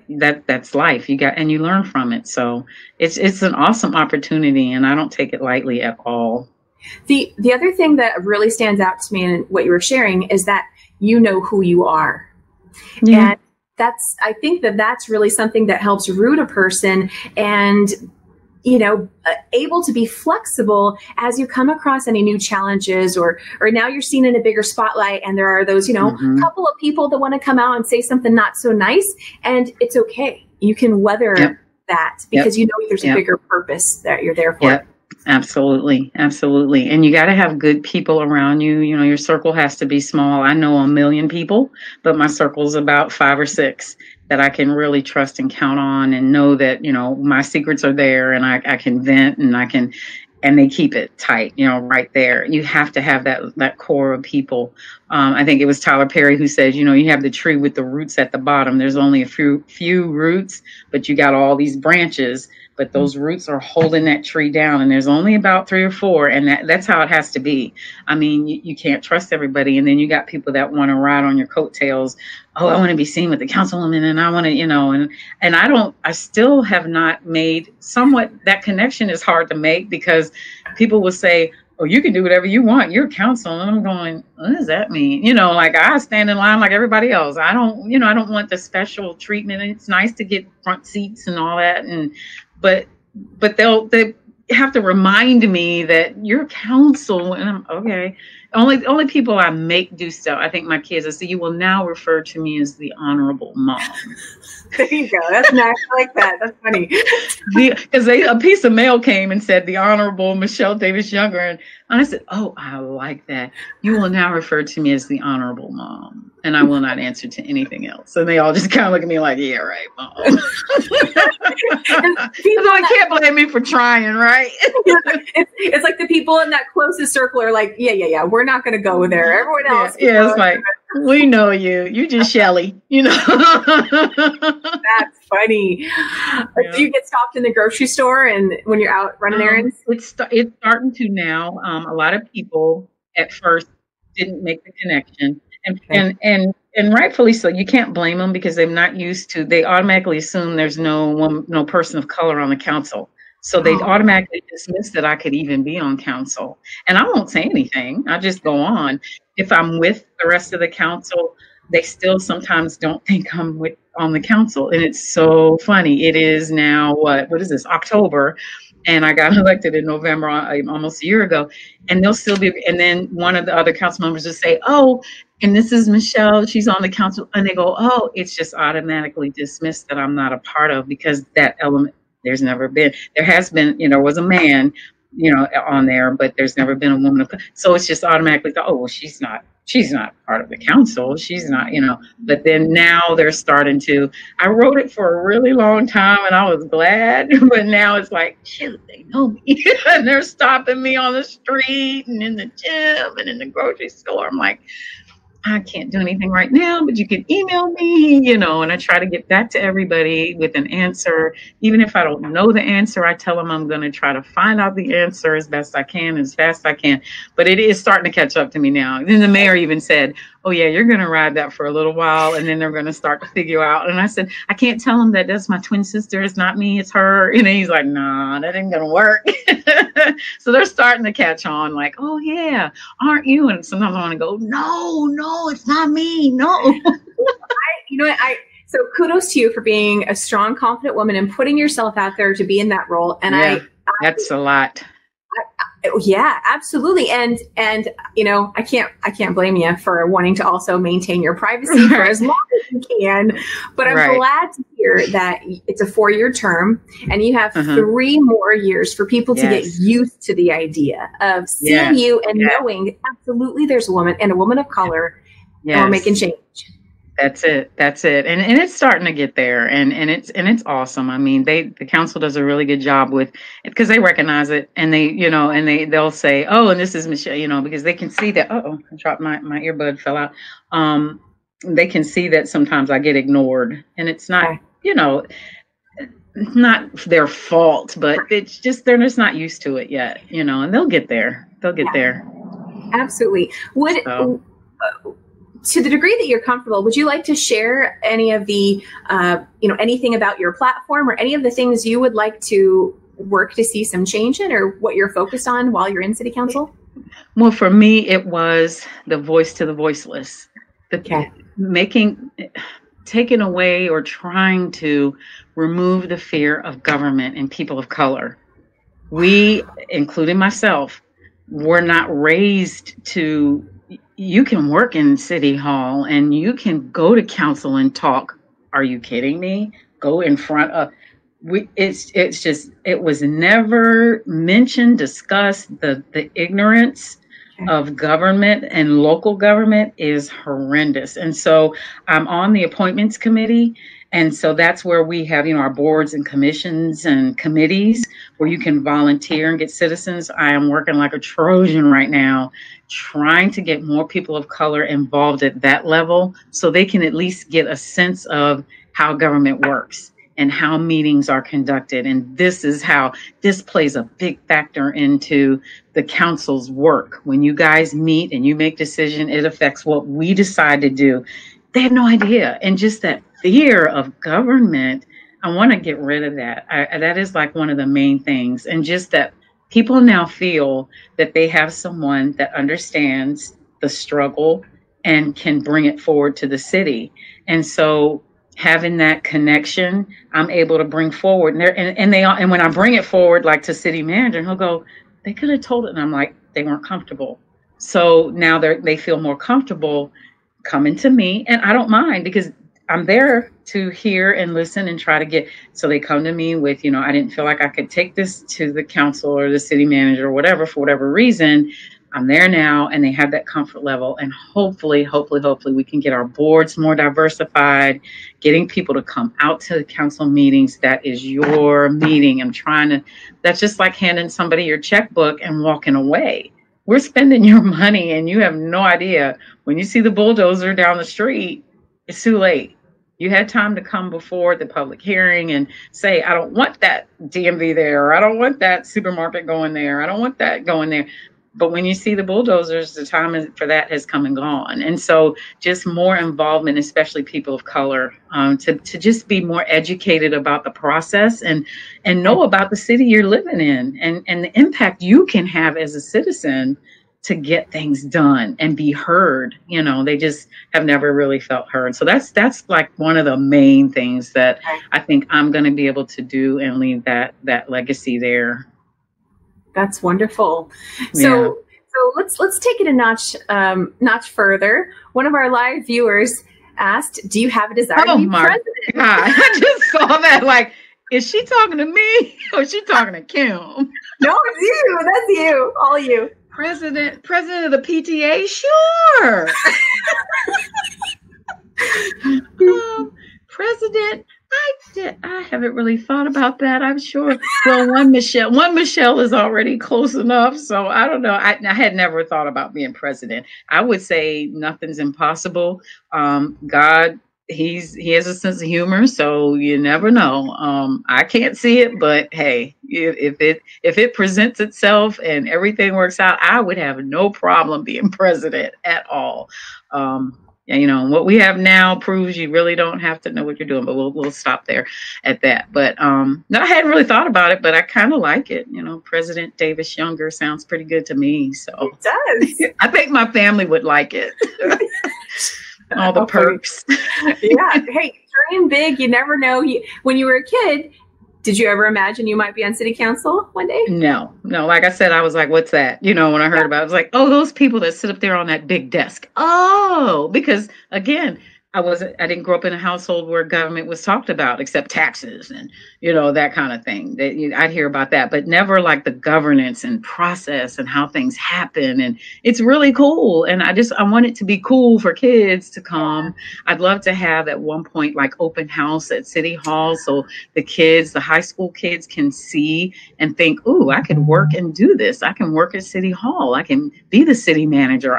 that's life. And you learn from it. So it's an awesome opportunity, and I don't take it lightly at all. The other thing that really stands out to me in what you were sharing is that you know who you are. Yeah. And I think that's really something that helps root a person and, able to be flexible as you come across any new challenges or now you're seen in a bigger spotlight and there are those, couple of people that want to come out and say something not so nice, and it's okay. You can weather that because there's a bigger purpose that you're there for. Yep. Absolutely. Absolutely. And you got to have good people around you. Your circle has to be small. I know 1 million people, but my circle's about 5 or 6 that I can really trust and count on and know that, my secrets are there and I can vent and they keep it tight, right there. You have to have that core of people. I think it was Tyler Perry who says, you have the tree with the roots at the bottom. There's only a few roots, but you got all these branches. But those roots are holding that tree down, and there's only about 3 or 4, and that's how it has to be. I mean, you can't trust everybody, and then you got people that want to ride on your coattails. Oh, I want to be seen with the councilwoman, and I want to, and I still have not made somewhat. That connection is hard to make because people will say, oh, you can do whatever you want. You're council. And I'm going, what does that mean? Like I stand in line like everybody else. I don't want the special treatment. And it's nice to get front seats and all that. But have to remind me that you're council, and I'm okay. Only people I make do stuff. I think my kids, I say, you will now refer to me as the honorable mom. There you go. That's nice. I like that. That's funny. Because a piece of mail came and said the Honorable Michelle Davis Younger, and I said, oh, I like that. You will now refer to me as the honorable mom, and I will not answer to anything else. And they all just kind of look at me like, yeah, right, mom. So I can't blame me for trying, right? It's like the people in that closest circle are like, yeah, we're not going to go there. Everyone else. Yeah, it's like, we know you. You just Shelly, you know. That's funny. Yeah. Do you get stopped in the grocery store and when you're out running errands? It's starting to now. A lot of people at first didn't make the connection, and rightfully so. You can't blame them because they're not used to. They automatically assume there's no person of color on the council. So they automatically dismiss that I could even be on council. And I won't say anything. I just go on. If I'm with the rest of the council, they still sometimes don't think I'm on the council. And it's so funny. It is now, what is this, October? And I got elected in November, almost a year ago. And they'll still be, and then one of the other council members will say, oh, and this is Michelle, she's on the council. And they go, oh, it's just automatically dismissed that I'm not a part of, because that element, there has been, there was a man, on there, but there's never been a woman. So it's just automatically, oh, well, she's not part of the council. She's not, but then now they're starting to, I wrote it for a really long time and I was glad, but now it's like, shoot, they know me. And they're stopping me on the street and in the gym and in the grocery store. I'm like, I can't do anything right now, but you can email me, and I try to get back to everybody with an answer. Even if I don't know the answer, I tell them I'm going to try to find out the answer as best I can, as fast as I can. But it is starting to catch up to me now. Then the mayor even said, oh, yeah, you're going to ride that for a little while, and then they're going to start to figure out. And I said, I can't tell them that that's my twin sister. It's not me, it's her. And he's like, nah, that ain't going to work. So they're starting to catch on like, oh, yeah, aren't you? And sometimes I want to go, no, it's not me. No. So kudos to you for being a strong, confident woman and putting yourself out there to be in that role. And that's a lot. Yeah, absolutely. And I can't blame you for wanting to also maintain your privacy for as long as you can. But I'm glad to hear that it's a 4-year term and you have 3 more years for people to get used to the idea of seeing you and knowing absolutely there's a woman and a woman of color and we're making change. That's it. And it's starting to get there, and it's awesome. I mean, the council does a really good job with it because they recognize it, and they'll say, oh, and this is Michelle, because they can see that. I dropped my earbud, fell out. They can see that sometimes I get ignored, and it's not, not their fault, but it's just they're just not used to it yet, and they'll get there. Absolutely. To the degree that you're comfortable, would you like to share any of the, anything about your platform or any of the things you would like to work to see some change in, or what you're focused on while you're in City Council? Well, for me, it was the voice to the voiceless, taking away or trying to remove the fear of government and people of color. We, including myself, were not raised to. You can work in City Hall and you can go to council and talk. Are you kidding me? Go in front of it was never mentioned, discussed. The ignorance of government and local government is horrendous. And so I'm on the appointments committee. And so that's where we have, our boards and commissions and committees where you can volunteer and get citizens. I am working like a Trojan right now, trying to get more people of color involved at that level so they can at least get a sense of how government works and how meetings are conducted. And this is how this plays a big factor into the council's work. When you guys meet and you make decisions, it affects what we decide to do. They have no idea. And just that fear of government, I want to get rid of that. That is like one of the main things. And just that people now feel that they have someone that understands the struggle and can bring it forward to the city. And so, having that connection, I'm able to bring forward. And when I bring it forward, like to city manager, he'll go, they could have told it. And I'm like, they weren't comfortable. So now they feel more comfortable coming to me, and I don't mind because I'm there to hear and listen and try to get, so they come to me with, I didn't feel like I could take this to the council or the city manager or whatever, for whatever reason. I'm there now, and they have that comfort level. And hopefully we can get our boards more diversified, getting people to come out to the council meetings. That is your meeting. That's just like handing somebody your checkbook and walking away. We're spending your money, and you have no idea. When you see the bulldozer down the street, it's too late. You had time to come before the public hearing and say, I don't want that DMV there, or I don't want that supermarket going there, I don't want that going there. But when you see the bulldozers, the time for that has come and gone. And so just more involvement, especially people of color, to just be more educated about the process and know about the city you're living in and the impact you can have as a citizen to get things done and be heard. They just have never really felt heard. So that's like one of the main things that I think I'm going to be able to do and leave that legacy there. That's wonderful. So let's take it a notch further. One of our live viewers asked, do you have a desire to be president? God, I just saw that. Like, is she talking to me or is she talking to Kim? No, it's you. That's you. All you. President of the PTA? Sure. President, I haven't really thought about that. I'm sure. Well, one Michelle is already close enough. So I don't know. I had never thought about being president. I would say nothing's impossible. God, he has a sense of humor, so you never know. I can't see it, but hey, if it presents itself and everything works out, I would have no problem being president at all. What we have now proves you really don't have to know what you're doing, but we'll stop there at that. But no, I hadn't really thought about it, but I kind of like it. President Davis Younger sounds pretty good to me. So it does. I think my family would like it. All the perks. Yeah. Hey, dream big. You never know. When you were a kid, did you ever imagine you might be on city council one day? No. Like I said, I was like, what's that? When I heard about it, I was like, oh, those people that sit up there on that big desk. Oh, because again, I didn't grow up in a household where government was talked about except taxes and, that kind of thing. I'd hear about that, but never like the governance and process and how things happen. And it's really cool. And I want it to be cool for kids to come. I'd love to have at one point like open house at City Hall. So the high school kids can see and think, ooh, I can work and do this. I can work at City Hall. I can be the city manager.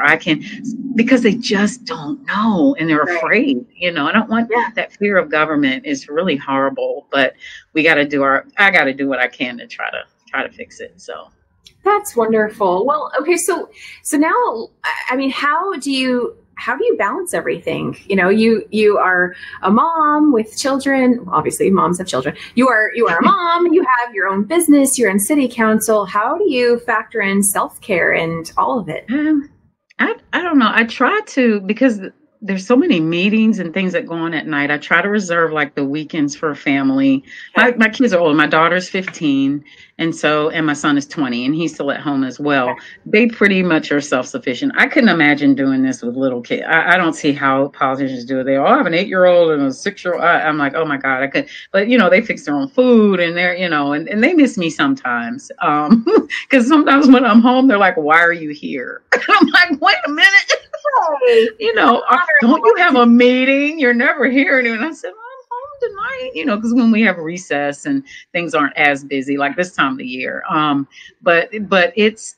Because they just don't know and they're afraid. I don't want that fear of government is really horrible, but I got to do what I can to try to fix it. So that's wonderful. Well, okay. So now, I mean, how do you balance everything? You are a mom with children. Obviously moms have children. You are a mom, you have your own business, you're in city council. How do you factor in self-care and all of it? I don't know. I try to, because there's so many meetings and things that go on at night. I try to reserve like the weekends for family. My kids are old. My daughter's 15 and my son is 20 and he's still at home as well. They pretty much are self-sufficient. I couldn't imagine doing this with little kids. I don't see how politicians do it. They all have an 8-year-old and a 6-year-old. I'm like, oh my God, I could, but they fix their own food and they're, and they miss me sometimes. Cause sometimes when I'm home, they're like, why are you here? I'm like, wait a minute. Don't you have a meeting? You're never here. And I said, well, I'm home tonight, because when we have recess and things aren't as busy like this time of the year. But it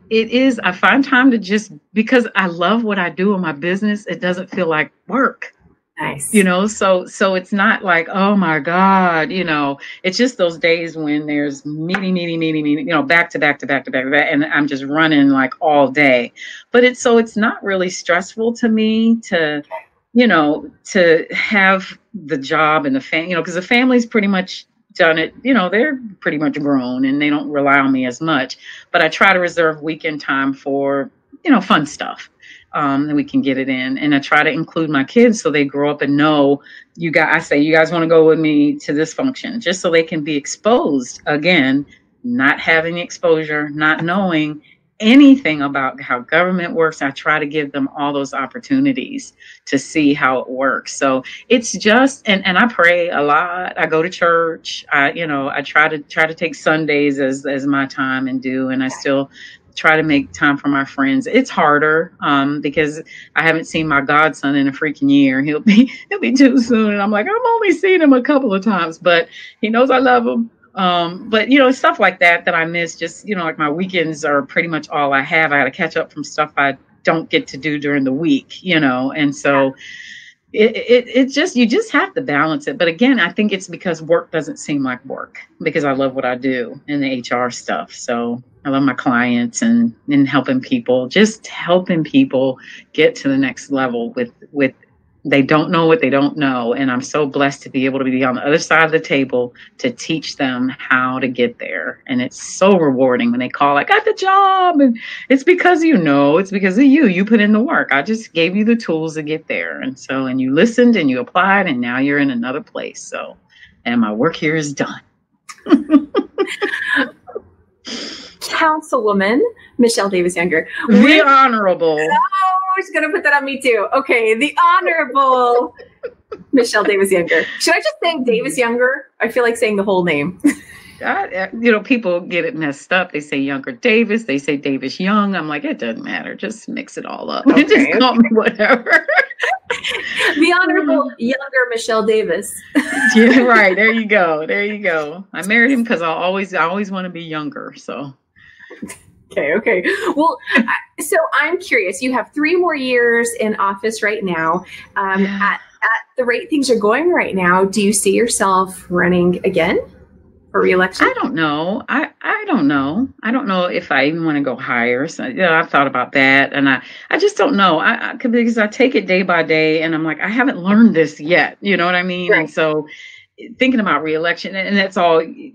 is, I find time to just, because I love what I do in my business, it doesn't feel like work. Nice. So it's not like, oh my God, it's just those days when there's meeting, back to back, and I'm just running like all day. But it's not really stressful to me to have the job and the family, because the family's pretty much done it. They're pretty much grown and they don't rely on me as much. But I try to reserve weekend time for fun stuff. Then we can get it in. And I try to include my kids so they grow up and know I say, you guys want to go with me to this function, just so they can be exposed. Again, not having exposure, not knowing anything about how government works. I try to give them all those opportunities to see how it works. So it's just, and I pray a lot. I go to church. I try to take Sundays as my time and I still try to make time for my friends. It's harder because I haven't seen my godson in a freaking year. He'll be too soon. And I'm like, I'm only seeing him a couple of times, but he knows I love him. But stuff like that I miss. Just like my weekends are pretty much all I have. I got to catch up from stuff I don't get to do during the week, and so it just, you just have to balance it. But again, I think it's because work doesn't seem like work, because I love what I do in the HR stuff. So I love my clients and helping people get to the next level with they don't know what they don't know. And I'm so blessed to be able to be on the other side of the table to teach them how to get there. And it's so rewarding when they call, I got the job. And it's because it's because of you. You put in the work. I just gave you the tools to get there. And you listened and you applied, and now you're in another place. So, and my work here is done. Councilwoman Michelle Davis Younger. The Honorable. Oh, she's going to put that on me too. Okay, the Honorable Michelle Davis Younger. Should I just say Davis Younger? I feel like saying the whole name. People get it messed up. They say Younger Davis. They say Davis Young. I'm like, it doesn't matter. Just mix it all up. Okay, just call me whatever. The Honorable Younger Michelle Davis. Yeah, right. There you go. I married him because I always want to be younger. So. Okay. Well, so I'm curious. You have 3 more years in office right now. At the rate things are going right now, do you see yourself running again for re-election? I don't know. I don't know. I don't know if I even want to go higher. So, I've thought about that, and I just don't know. Because I take it day by day, and I'm like, I haven't learned this yet. You know what I mean? Right. And so, thinking about re-election, and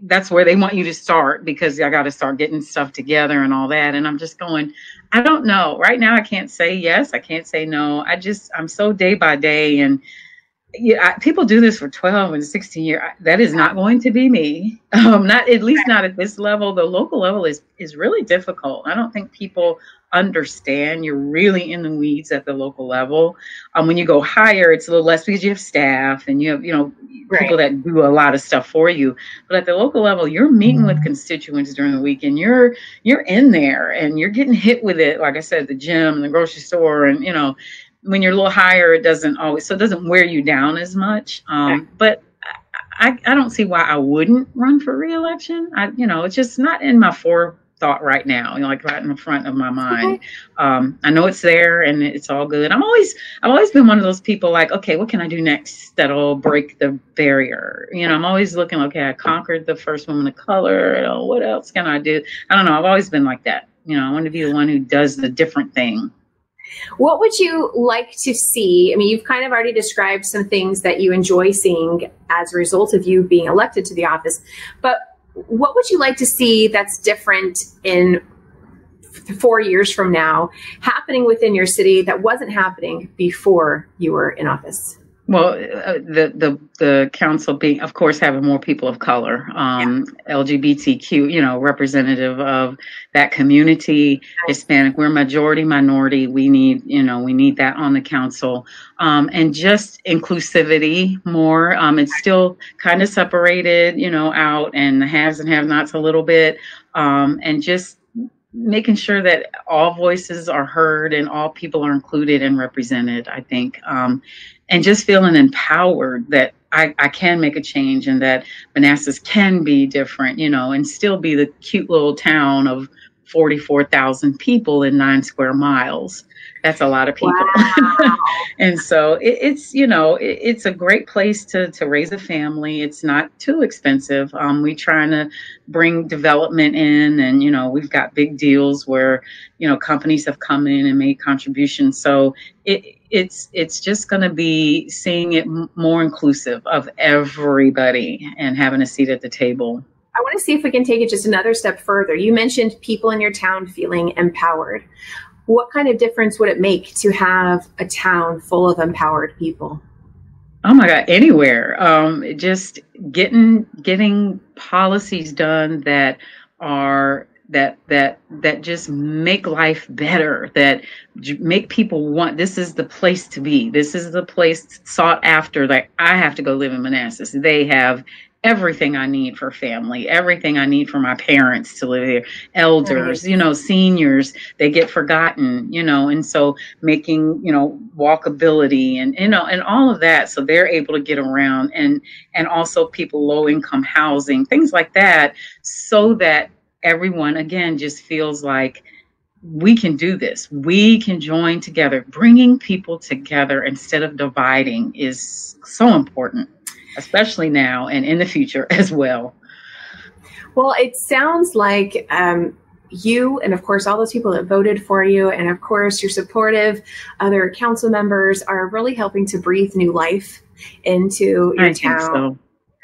that's where they want you to start, because I got to start getting stuff together and all that. And I'm just going, I don't know. Right now, I can't say yes. I can't say no. I'm so day by day. And people do this for 12 and 16 years. That is not going to be me. Not at this level. The local level is really difficult. I don't think people understand. You're really in the weeds at the local level. When you go higher, it's a little less because you have staff and you have, people that do a lot of stuff for you. But at the local level, you're meeting with constituents during the week, and you're in there and you're getting hit with it. Like I said, the gym and the grocery store, and when you're a little higher, it doesn't wear you down as much. But I don't see why I wouldn't run for re-election. It's just not in my forethought right now, like right in the front of my mind. Okay. I know it's there and it's all good. I've always been one of those people like, okay, what can I do next that'll break the barrier? I'm always looking, okay, I conquered the first woman of color. What else can I do? I don't know. I've always been like that. I want to be the one who does the different thing. What would you like to see? I mean, you've kind of already described some things that you enjoy seeing as a result of you being elected to the office, but what would you like to see that's different in 4 years from now happening within your city that wasn't happening before you were in office? Well, the council being, of course, having more people of color, LGBTQ, representative of that community, Hispanic. We're majority minority. We need that on the council, and just inclusivity more. It's still kind of separated, out, and the haves and have-nots a little bit, and just making sure that all voices are heard and all people are included and represented, I think. And just feeling empowered that I can make a change, and that Manassas can be different, and still be the cute little town of 44,000 people in 9 square miles. That's a lot of people. Wow. And so it's a great place to raise a family. It's not too expensive. We're trying to bring development in, and, we've got big deals where, companies have come in and made contributions. So it's just going to be seeing it more inclusive of everybody and having a seat at the table. I want to see if we can take it just another step further. You mentioned people in your town feeling empowered. what kind of difference would it make to have a town full of empowered people? Oh my God, anywhere. Just getting policies done that are that just make life better, that make people want, this is the place to be. This is the place sought after. Like, I have to go live in Manassas. They have everything I need for family, everything I need for my parents to live here, elders, Right. Seniors, they get forgotten, and so making, walkability and, and all of that. So they're able to get around, and also people, low income housing, things like that, so that everyone, again, just feels like we can do this. We can join together. Bringing people together instead of dividing is so important, especially now and in the future as well. Well, it sounds like you, and of course, all those people that voted for you, and of course, your supportive other council members are really helping to breathe new life into your town. So.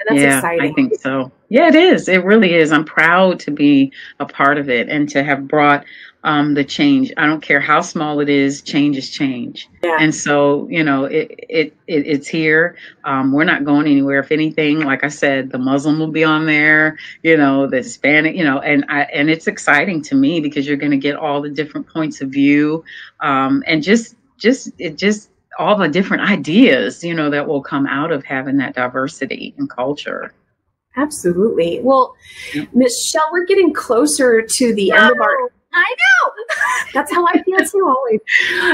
And that's exciting. I think so. Yeah, it is. It really is. I'm proud to be a part of it and to have brought the change. I don't care how small it is. Change is change. Yeah. And so, it's here. We're not going anywhere. If anything, like I said, the Muslim will be on there, the Hispanic, and it's exciting to me because you're going to get all the different points of view, and just all the different ideas, that will come out of having that diversity in culture. We Well, Michelle, we're getting closer to the end of our. I know. That's how I feel too always.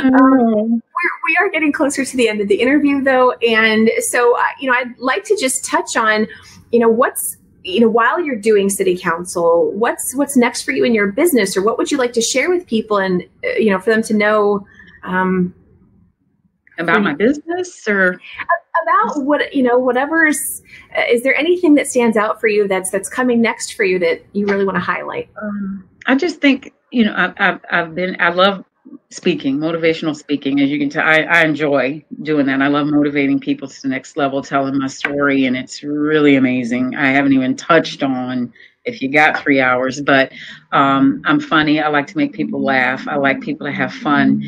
We are getting closer to the end of the interview, though, and so I'd like to just touch on, what's while you're doing city council, what's next for you in your business, or what would you like to share with people, and for them to know. About my business, or about whatever's, is there anything that stands out for you that's coming next for you that you really want to highlight? I just think, I love speaking, motivational speaking, as you can tell. I enjoy doing that. I love motivating people to the next level, telling my story, and it's really amazing. I haven't even touched on, if you got 3 hours, but I'm funny. I like to make people laugh. I like people to have fun.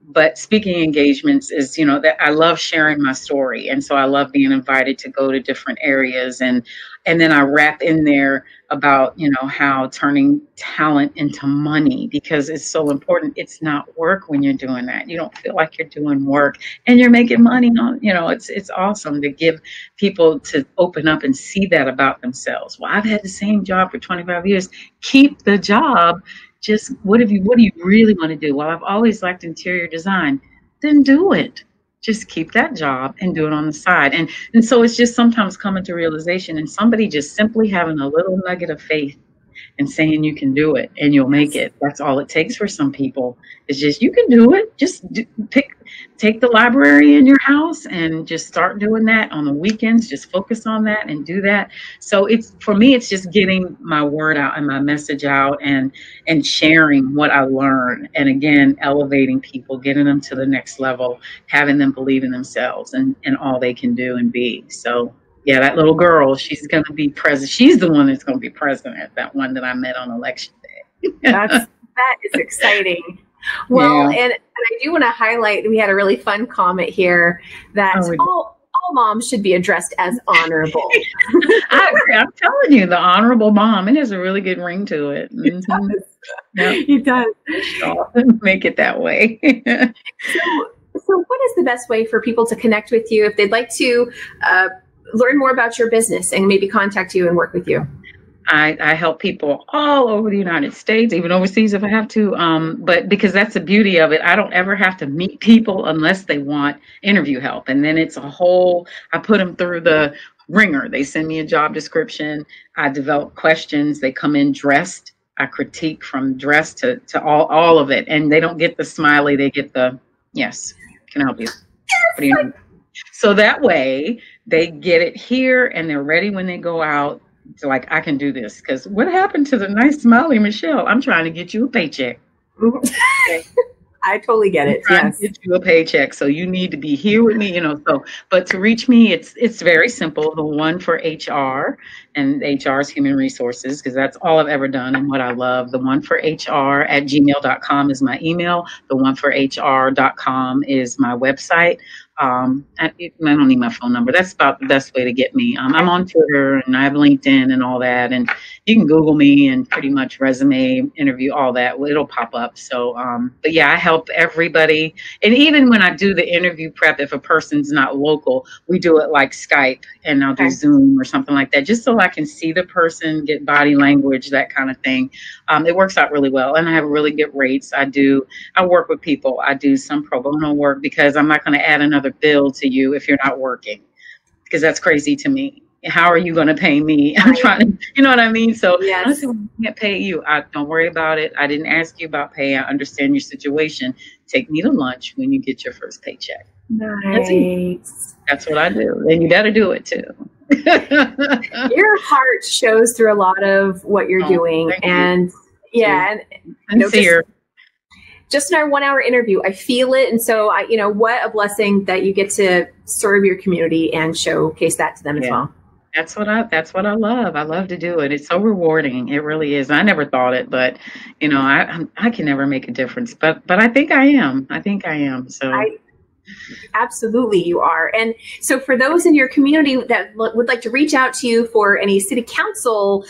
But speaking engagements is, that I love sharing my story. And so I love being invited to go to different areas. And then I wrap in there about, how turning talent into money, because it's so important. It's not work when you're doing that. You don't feel like you're doing work and you're making money on, it's awesome to give people to open up and see that about themselves. Well, I've had the same job for 25 years. Keep the job. Just what do you really want to do? Well, I've always liked interior design. Then do it. Just keep that job and do it on the side. And so it's just sometimes coming to realization, and somebody just simply having a little nugget of faith and saying you can do it and you'll make it. That's all it takes for some people. It's just, you can do it. Just take the library in your house and just start doing that on the weekends. Just focus on that and do that. So for me, it's just getting my word out and my message out, and sharing what I learned. And again, elevating people, getting them to the next level, having them believe in themselves and all they can do and be. So yeah, that little girl, she's going to be president. She's the one that's going to be president, that one that I met on election day. That is exciting. Well, and I do want to highlight, we had a really fun comment here that all moms should be addressed as honorable. I'm telling you, the honorable mom, it has a really good ring to it. It does. Yep. It does. Make it that way. So what is the best way for people to connect with you if they'd like to learn more about your business and maybe contact you and work with you? I help people all over the United States, even overseas if I have to. But because that's the beauty of it, I don't ever have to meet people unless they want interview help. And then it's I put them through the ringer. They send me a job description. I develop questions. They come in dressed. I critique from dress to all of it. And they don't get the smiley. They get the, yes, can I help you? What do you need? So that way they get it here and they're ready when they go out. So like, I can do this, because what happened to the nice smiley Michelle? I'm trying to get you a paycheck. Okay. I totally get it. Yes. Get you a paycheck. So you need to be here with me, so, but to reach me, it's very simple. The one for HR and HR is human resources, because that's all I've ever done and what I love. The one for HR@gmail.com is my email. The one for HR.com is my website. I don't need my phone number. That's about the best way to get me. I'm on Twitter, and I have LinkedIn and all that, and you can Google me and pretty much resume, interview, all that. It'll pop up. So, but yeah, I help everybody. And even when I do the interview prep, if a person's not local, we do it like Skype, and I'll do Zoom or something like that, just so I can see the person, get body language, that kind of thing. It works out really well, and I have really good rates. I work with people. I do some pro bono work, because I'm not going to add another bill to you if you're not working, because that's crazy to me. How are you going to pay me? I'm trying to, you know what I mean? So I can't pay you. Don't worry about it. I didn't ask you about pay. I understand your situation. Take me to lunch when you get your first paycheck. Nice. That's what I do. And you better do it too. Your heart shows through a lot of what you're doing. And and just in our 1 hour interview, I feel it. And so what a blessing that you get to serve your community and showcase that to them as well. That's what I love. I love to do it. It's so rewarding. It really is. I never thought it, but I can never make a difference, but I think I am. So absolutely you are. And so for those in your community that would like to reach out to you for any city council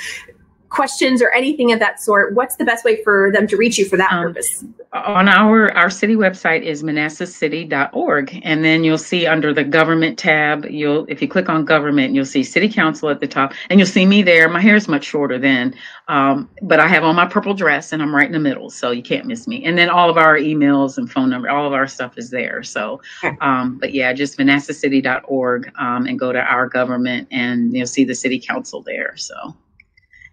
questions or anything of that sort, what's the best way for them to reach you for that purpose? On our city website is manassascity.org, and then you'll see under the government tab, if you click on government, you'll see city council at the top, and you'll see me there. My hair is much shorter then, but I have on my purple dress, and I'm right in the middle, so you can't miss me. And then all of our emails and phone number, all of our stuff is there. So, but yeah, just manassascity.org, and go to our government, and you'll see the city council there. So.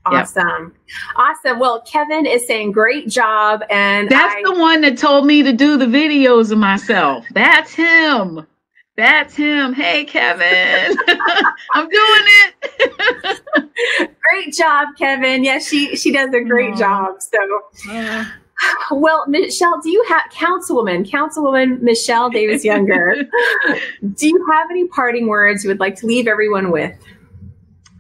Awesome. Awesome. Well, Kevin is saying great job. And that's the one that told me to do the videos of myself. That's him. Hey, Kevin. I'm doing it. Great job, Kevin. Yes, she does a great job. So, well, Michelle, do you have Councilwoman Michelle Davis Younger? Do you have any parting words you would like to leave everyone with?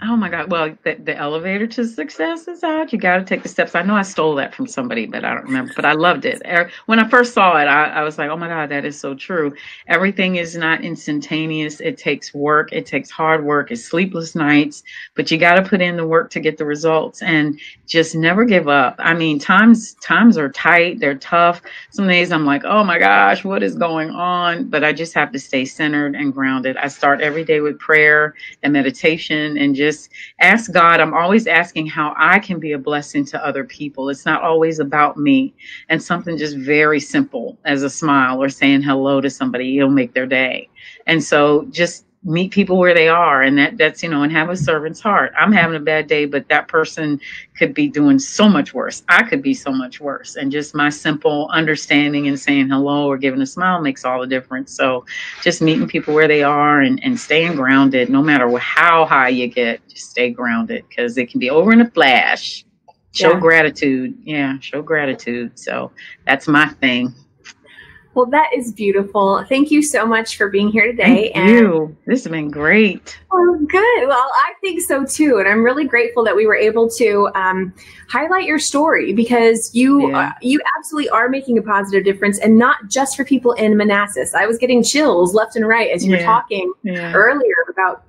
Oh my God. Well, the elevator to success is out. You got to take the steps. I know I stole that from somebody, but I don't remember, but I loved it. When I first saw it, I was like, oh my God, that is so true. Everything is not instantaneous. It takes work. It takes hard work. It's sleepless nights, but you got to put in the work to get the results, and just never give up. I mean, times are tight. They're tough. Some days I'm like, oh my gosh, what is going on? But I just have to stay centered and grounded. I start every day with prayer and meditation, and just ask God. I'm always asking how I can be a blessing to other people. It's not always about me. And something just very simple as a smile or saying hello to somebody, it'll make their day. And so just meet people where they are, and that's and have a servant's heart. I'm having a bad day, but that person could be doing so much worse. I could be so much worse, and just my simple understanding and saying hello or giving a smile makes all the difference. So just meeting people where they are, and staying grounded. No matter how high you get, just stay grounded, because it can be over in a flash. Show gratitude. Show gratitude. So that's my thing. Well, that is beautiful. Thank you so much for being here today. Thank you. This has been great. Oh, good. Well, I think so too. And I'm really grateful that we were able to highlight your story, because you absolutely are making a positive difference, and not just for people in Manassas. I was getting chills left and right as you were talking earlier about,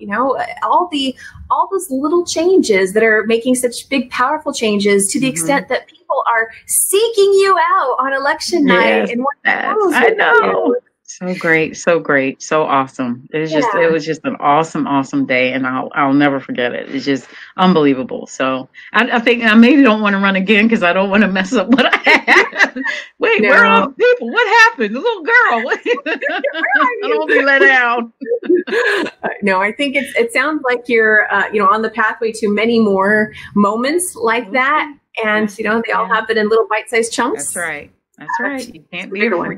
all those little changes that are making such big, powerful changes, to the extent that people are seeking you out on election night. And I know. So great, so awesome. It was just an awesome day, and I'll never forget it. It's just unbelievable. So I think I maybe don't want to run again, because I don't want to mess up what I had. Wait, where are all the people? What happened? The little girl. I don't want to be let down. No, I think it sounds like you're on the pathway to many more moments like that, and they all happen in little bite-sized chunks. That's right. That's right. You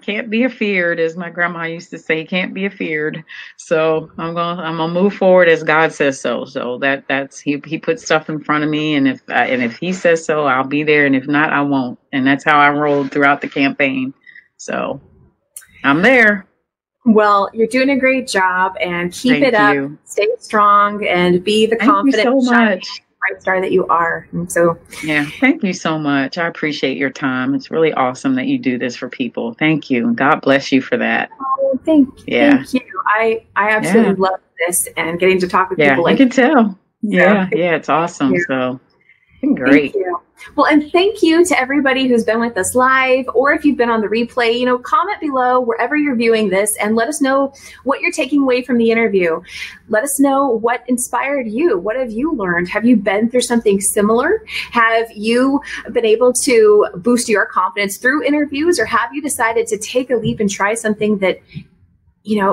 can't be afeared, as my grandma used to say. You can't be afeared. So I'm gonna move forward as God says so. So that's he puts stuff in front of me, and if he says so, I'll be there, and if not, I won't. And that's how I rolled throughout the campaign. So I'm there. Well, you're doing a great job, and keep Thank it up. you. Stay strong and be the Thank you confident, so shining much. bright star that you are. And so, Yeah, thank you so much. I appreciate your time. It's really awesome that you do this for people. Thank you. God bless you for that. thank Yeah. you. I absolutely love this and getting to talk with Yeah, people you like can tell. Yeah, So, yeah, it's awesome. you. So, great. Thank you. Well, and thank you to everybody who's been with us live, or if you've been on the replay, comment below wherever you're viewing this and let us know what you're taking away from the interview. Let us know what inspired you. What have you learned? Have you been through something similar? Have you been able to boost your confidence through interviews, or have you decided to take a leap and try something that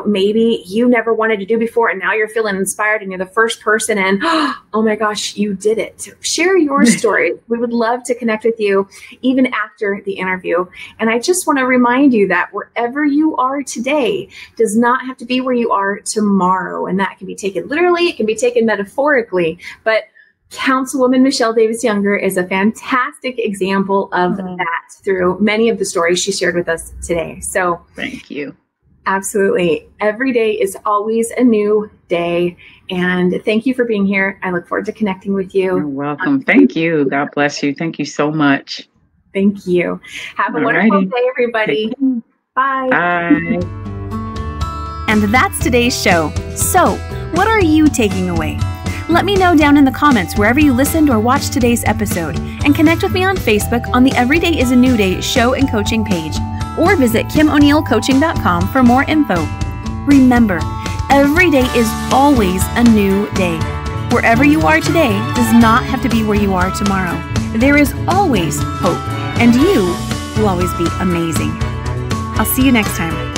maybe you never wanted to do before, and now you're feeling inspired and you're the first person, and oh my gosh, you did it. Share your story. We would love to connect with you even after the interview. And I just want to remind you that wherever you are today does not have to be where you are tomorrow. And that can be taken literally, it can be taken metaphorically, but Councilwoman Michelle Davis Younger is a fantastic example of that through many of the stories she shared with us today. So thank you. Absolutely. Every day is always a new day. And thank you for being here. I look forward to connecting with you. You're welcome. Thank you. God bless you. Thank you so much. Thank you. Have a wonderful day, everybody. Bye. Bye. And that's today's show. So, what are you taking away? Let me know down in the comments wherever you listened or watched today's episode, and connect with me on Facebook on the Every Day is a New Day show and coaching page, or visit KimO'NeillCoaching.com for more info. Remember, every day is always a new day. Wherever you are today does not have to be where you are tomorrow. There is always hope, and you will always be amazing. I'll see you next time.